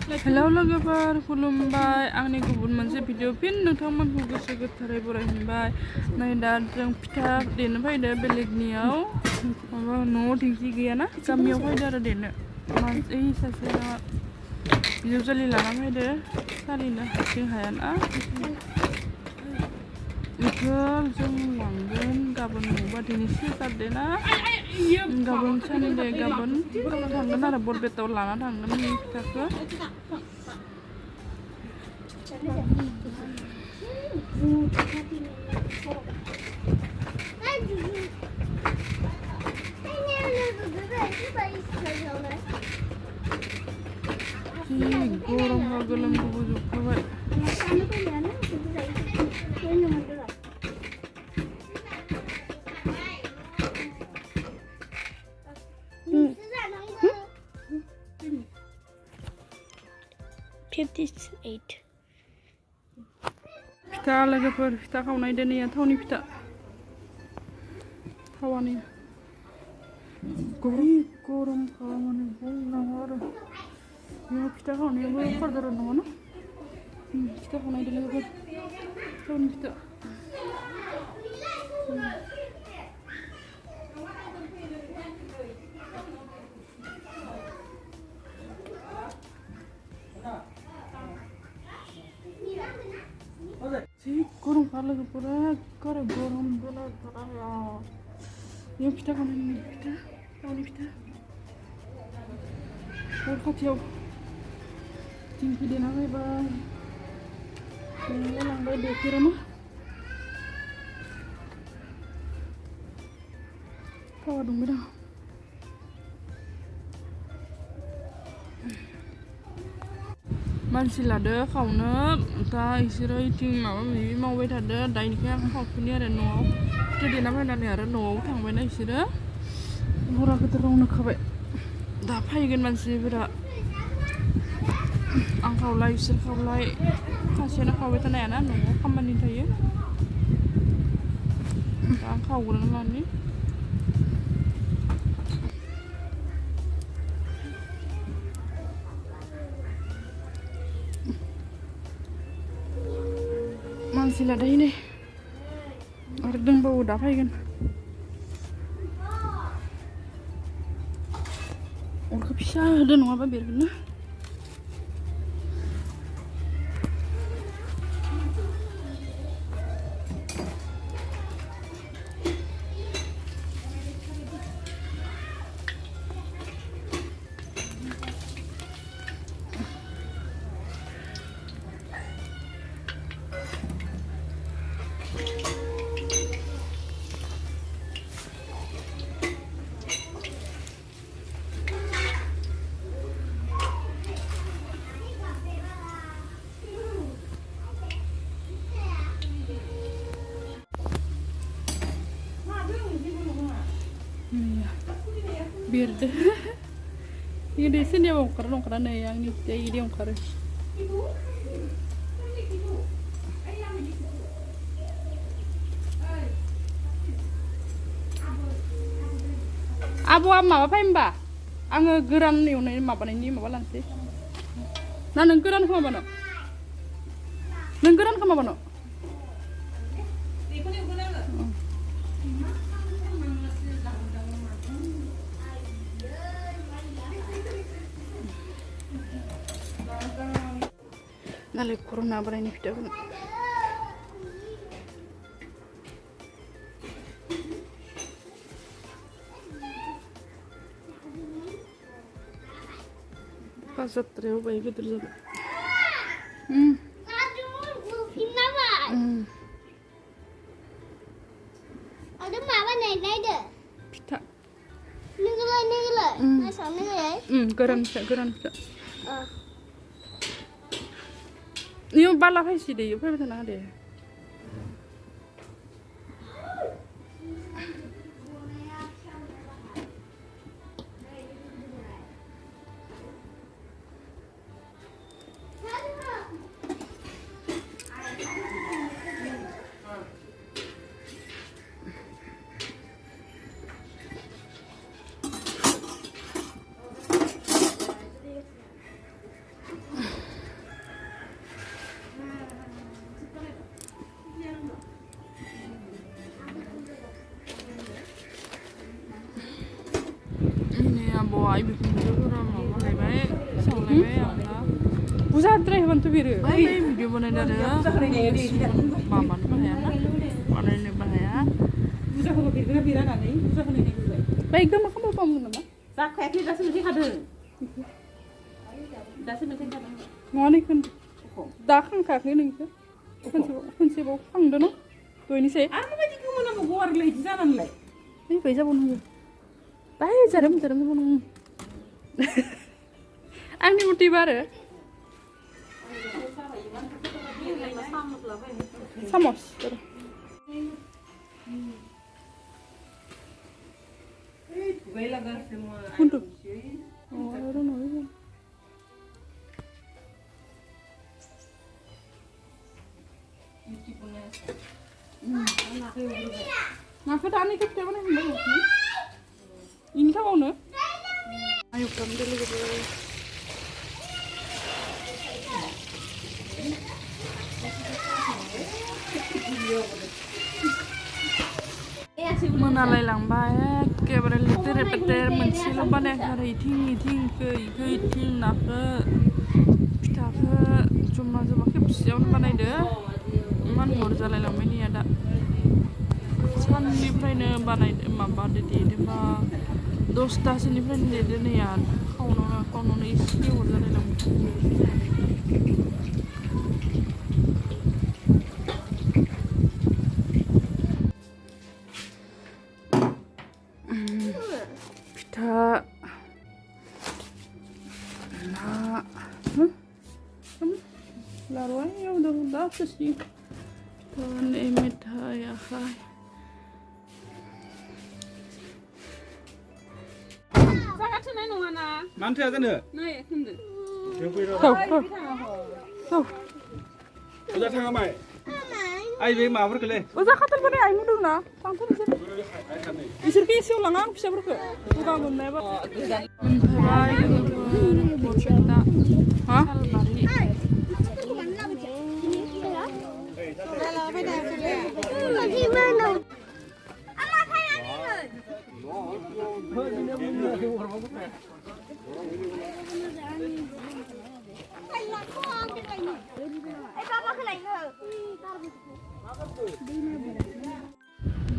Hello logoफोर खुलुमबाय आंनि गुबुन मोनसे भिडिअ फिन नोंथांमोनखौ गोसो गोथारै बरायबाय नै दा जों फिथा देनो फैदो बेलेगनियाव माबा न'आव दिंखि गैयाना गामियाव फैदो आरो देनो मानसि सासेया बिजावजालि लाना फैदो सालिनो हारसिं हायाना बेखौ जों लांगोन गाबोन न'बा दिनै सेटारडेना गाबोन सानडे गाबोन थांगोन आरो बरपेटायाव लाना थांगोन बे फिथाखौ गरम गोलोम गुजुबखाबाय फिथा लोगोफोर फिथा खावनाय दिनैया थावनि फिथा थावानि गरम खालामनानै बुंनांगौ आरो बेयाव फिथा खावनायाबो खरदार नङा फिथा खावनाय लोगोफोर थावनि फिथा जि गरम खा लोगोफोर एखबारे गरम बेयाव फिथा खावनायनि फिथा थावनि फिथा अर खाथियाव दिंखि देना फैबाय देना लांबाय देफेरानो थावा दुंबाय दं मानसि लादो खावनो दा इसोरो इथिं माबा माबि मावबाय थादो दा इनिखाय आं खावफिनो आरो न'आव फिथा देना फैनानै आरो न'आव थांबायना इसोरो हरा गोदोरावनो खाबाय दा फैगोन मानसिफोरा आं खावलाय बिसोर खावलाय सासेयानो खावबाय थानो हायाना न'आव खामानि थायो दा आं खावग्रोना लानि मानसि लादाय नै आरो दंबावो दा फैगोन अरखौ फिसा होदो नङाबा बेरगोन ना बेरदो ini sini mau karena yang ini dia yang karena abu ama apa mbak angge geran nih ini apa lantai nah nenggeran kemana no nenggeran kemana no Nale corona bara ini video kan. Pasat terus baik terus. Ada mama naik deh. Pita. Nenggelar. Masa nenggelar? Geran. Ini bala fai sih deh, fai betul nade. आइ बेखौ भिडिअफोरा माबालायबाय सोंलायबाय आंना बुजाद्राय होबानोथ' बिरो बै video बानायदो आरो माबानोबो हायाना बानायनोबो हाया बुजा होबा बिरगोना बिरानानै बुजा होनाय नायबाय बै गोमा खालामो पामोन नामा जाखायाखै दासो मेथाइ खादों दासो मेथाइ खादों नङा नैखौ दा खांखायाखै नोंखौ खनसेबाव खांदो न दयनिसै आरो माबायदि गोमोनांगौ गवारलाय बिदि जानानैलाय बै बै जाबावनांगौ बाय जारोम जाबावनांगौ आंनि मथेबा आरो सामस untuk oh I don't know ngapain tadi kita mana yang ini kan mana ayo kamu dulu gitu मोनालायलांबाय एखेबारे लेथेर पेथेर मोनसेल' बानायाखै आरो इथिं नाखौ फिथाखौ जमा जमा खेबसेयावनो बानायदो इमान हर जालायलांबाय नैया दा साननिफ्रायनो बानायदो माबादो देदोंबा 10तासोनिफ्रायनो देदो नैया खावनावनो एसे हर जालायलांबाय Laruannya udah sih. Tuhan emet hai akhai. Sangat senang nungana. Nanti aja nih. Nih, sendiri. Tuh. Udah tangga mai. Ayo beli mawar kele. Udah khatar bane ayo mudu na. Tangkun isir. Isir ki isi ulangan bisa berke. Bukan guna ba. Mentai borceta. Hah? Bari.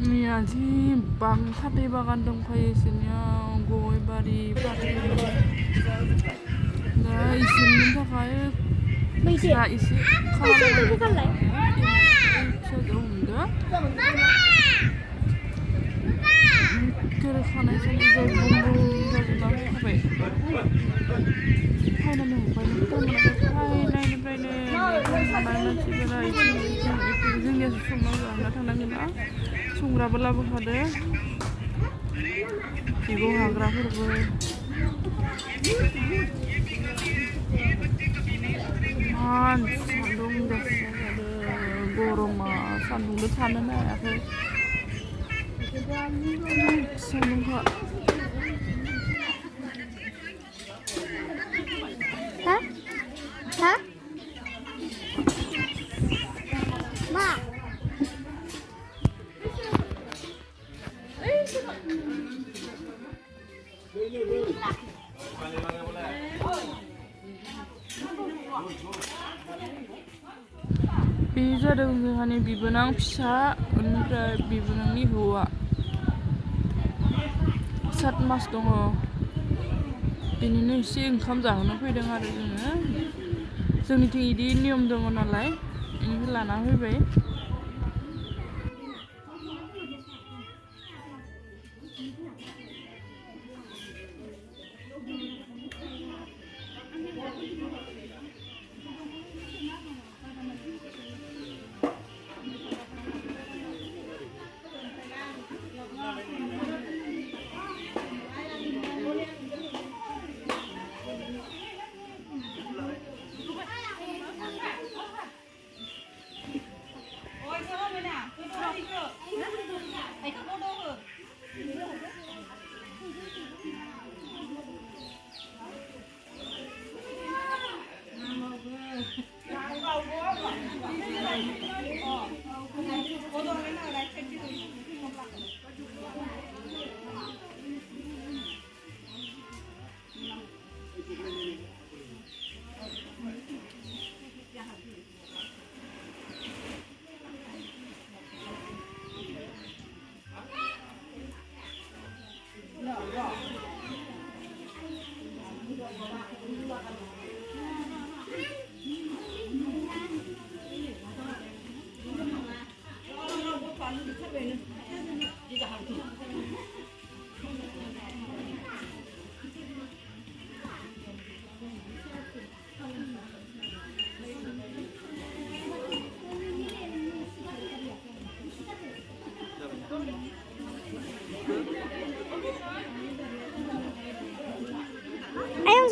Mia sih bang sate bagan dongkai isinya goi bari bari. Nah isinya tuh kayak bisa isi. Kalau bukan lah. Bisa dong enggak? Kira kana sih jadi bumbu jadi bang apa? Hai nanya apa ini? Hai nanya nasi berai itu dia semua orang datang nanya sungra bela berada ibu hagra berbe man sandung dasar ada goroma sandung di sana na aku sandung kak hah hah ma बे जादों जोंहानि बिबोनां फिसा ओमफ्राय बिबोनांनि हौवा 7 मास दङ दिनैनो एसे ओंखाम जाहोनो फैदों आरो जोंनिथिं इदि नियम दङ नालाय इनिखौ लाना फैबाय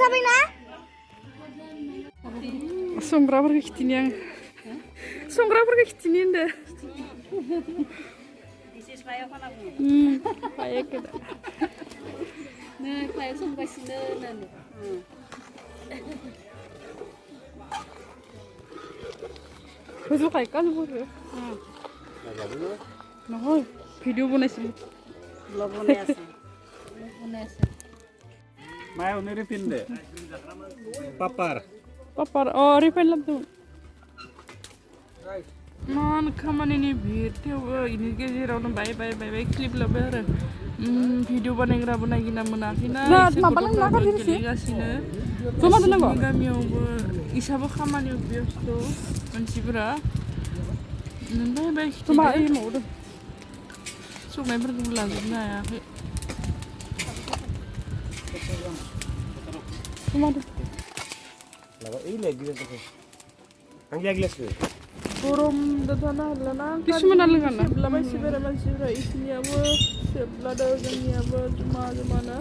जाबायना संग्राफोरखौ खिथिनि आं संग्राफोरखौ खिथिनि होनदो पायेक नै पायेक संगासिनो होननानै Khusus kayak kan buru. Nah, video bonasi. Belum bonasi. Mau nih refill deh. Papar. Papar, oh refill lah tuh. Man, kamane ini video ini gejer orang baik klip lah ber. Video banegra banagina menakina. Nah, mapalang nakar diri sih. Cuma tuh nggak? Kami isabu kamane bios tuh. Mansibra, baik. Cuma ini mau udah. Sungai bergulang ya. Cuma tuh. Lalu ini lagi tu. Angin gelas tu. Forum datana lana. Kisu mana lengan lah. Lama mansibra isinya apa? Sebelada orangnya apa? Cuma na.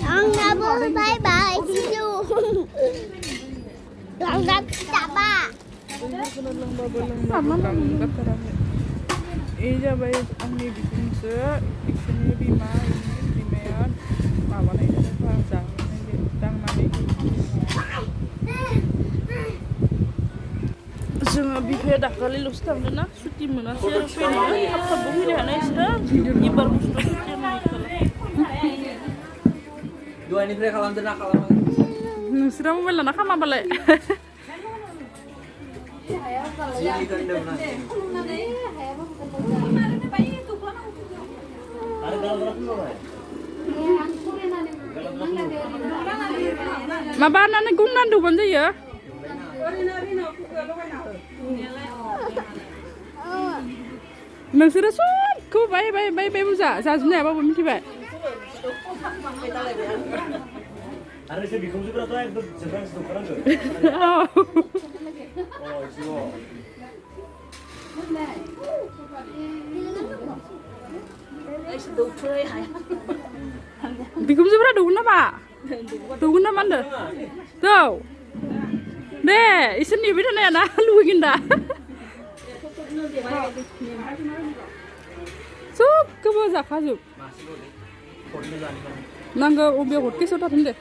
Enggak boleh bye-bye, see you. Langgar apa? Iya baik, angni bikin se, ikannya bima, ini bimayan, apa nih itu pasang, ini tang nani. Jangan bikin dah kali lu setang deh nak, suci mana sih rupanya, apa bumi deh anak setang, ibar musuh suci mana kalau. Dua ini mereka kalam tenak kalam. Sudah mau bela nak apa balik? Sini kan dah mana? Mabana nih guna dulu benda ya? Maksudnya sun, kau baik buza, sahaja apa bumi tiba? Ada sih bikin juga tu itu sekarang sekarang tu. Oh, itu. Bikin juga dulu apa? Dulu mana? Tahu? Deh, isen ni beda ni na, lu ginda. Sup, kau zakah sup. Nangga ubi hot ke sota thinde.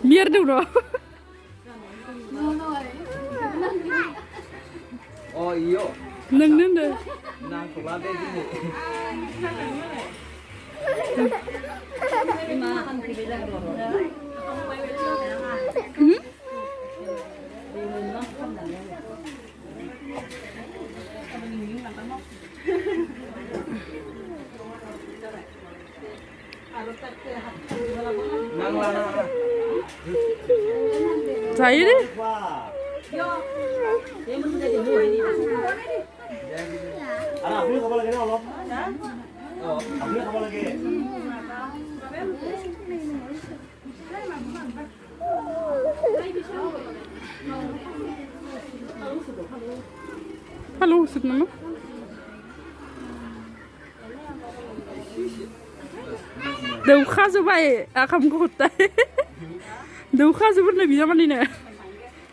Biar dulu. Oh iyo. Nang deh. Nang kulah deh gini. Nang lana. Saya deh. Anak aku kapan lagi Allah? Oh, aku kapan lagi? Halo, sud nama? Dah khas baik, akam kuat. Dah khas benar bisa mana ni?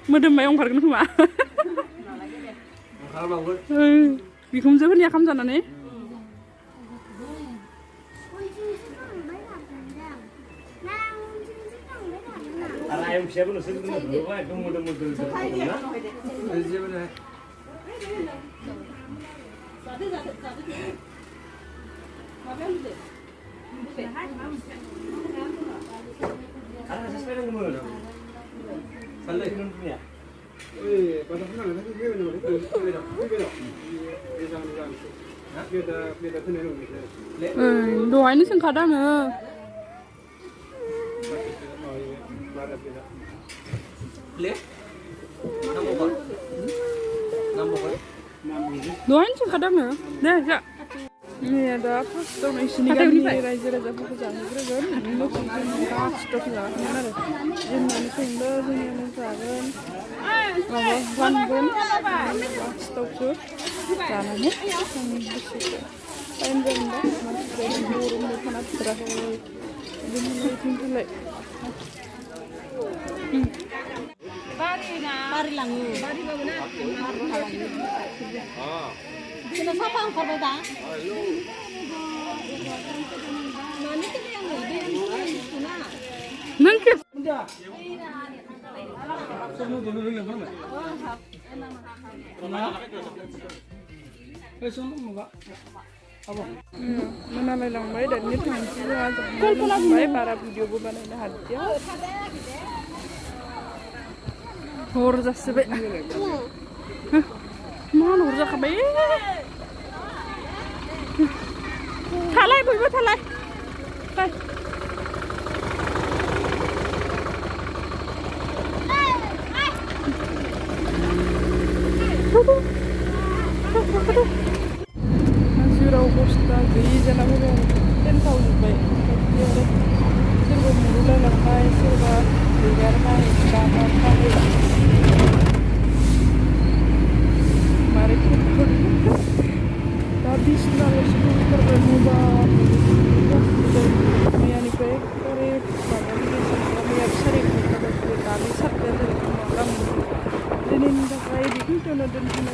Madam bayang parkan semua. Kalau bangun. Bikum zaman ya kam sana nih. Ayam siapa nu sendiri nu berubah itu muda-muda itu na? Siapa nu? Ada sesuatu yang mana? Kalau itu punya. pada sana nanti dia benar itu beda. Beda tu nih. Doa ini sing kadang Le? Nampak? Nampak? Dahanya sih kadang ya. Deh, Kak. Ini ada apa? Stok sini kan ini raja-raja fokus jangan kan. Ini tuh stok ya. Ini ada. Ini sunda, ini saran. Wangun. Stok tuh. Jangannya. Ini bersih. Lain benda. Masih dari burung bukan terakhir. Ini tinggi lagi. Bari langu. Sino sa pang korda? Nangkep. Mana lang bay dan ini tangsi aja. Kalau bay para video gue banain hadiah. Horza sebe. Mana horza kabe? Thalai boy boy thalai. Tay. Nasira Augusta gereja na mo. 10,000 bay. Sirgo murula lang bay sirga. Biar bay dapat bay. Mari kita habis lalu skuter berubah mayani pe kore bagan desa kami sering kita kami sabda dari malam dinin da kai di kita na dan hina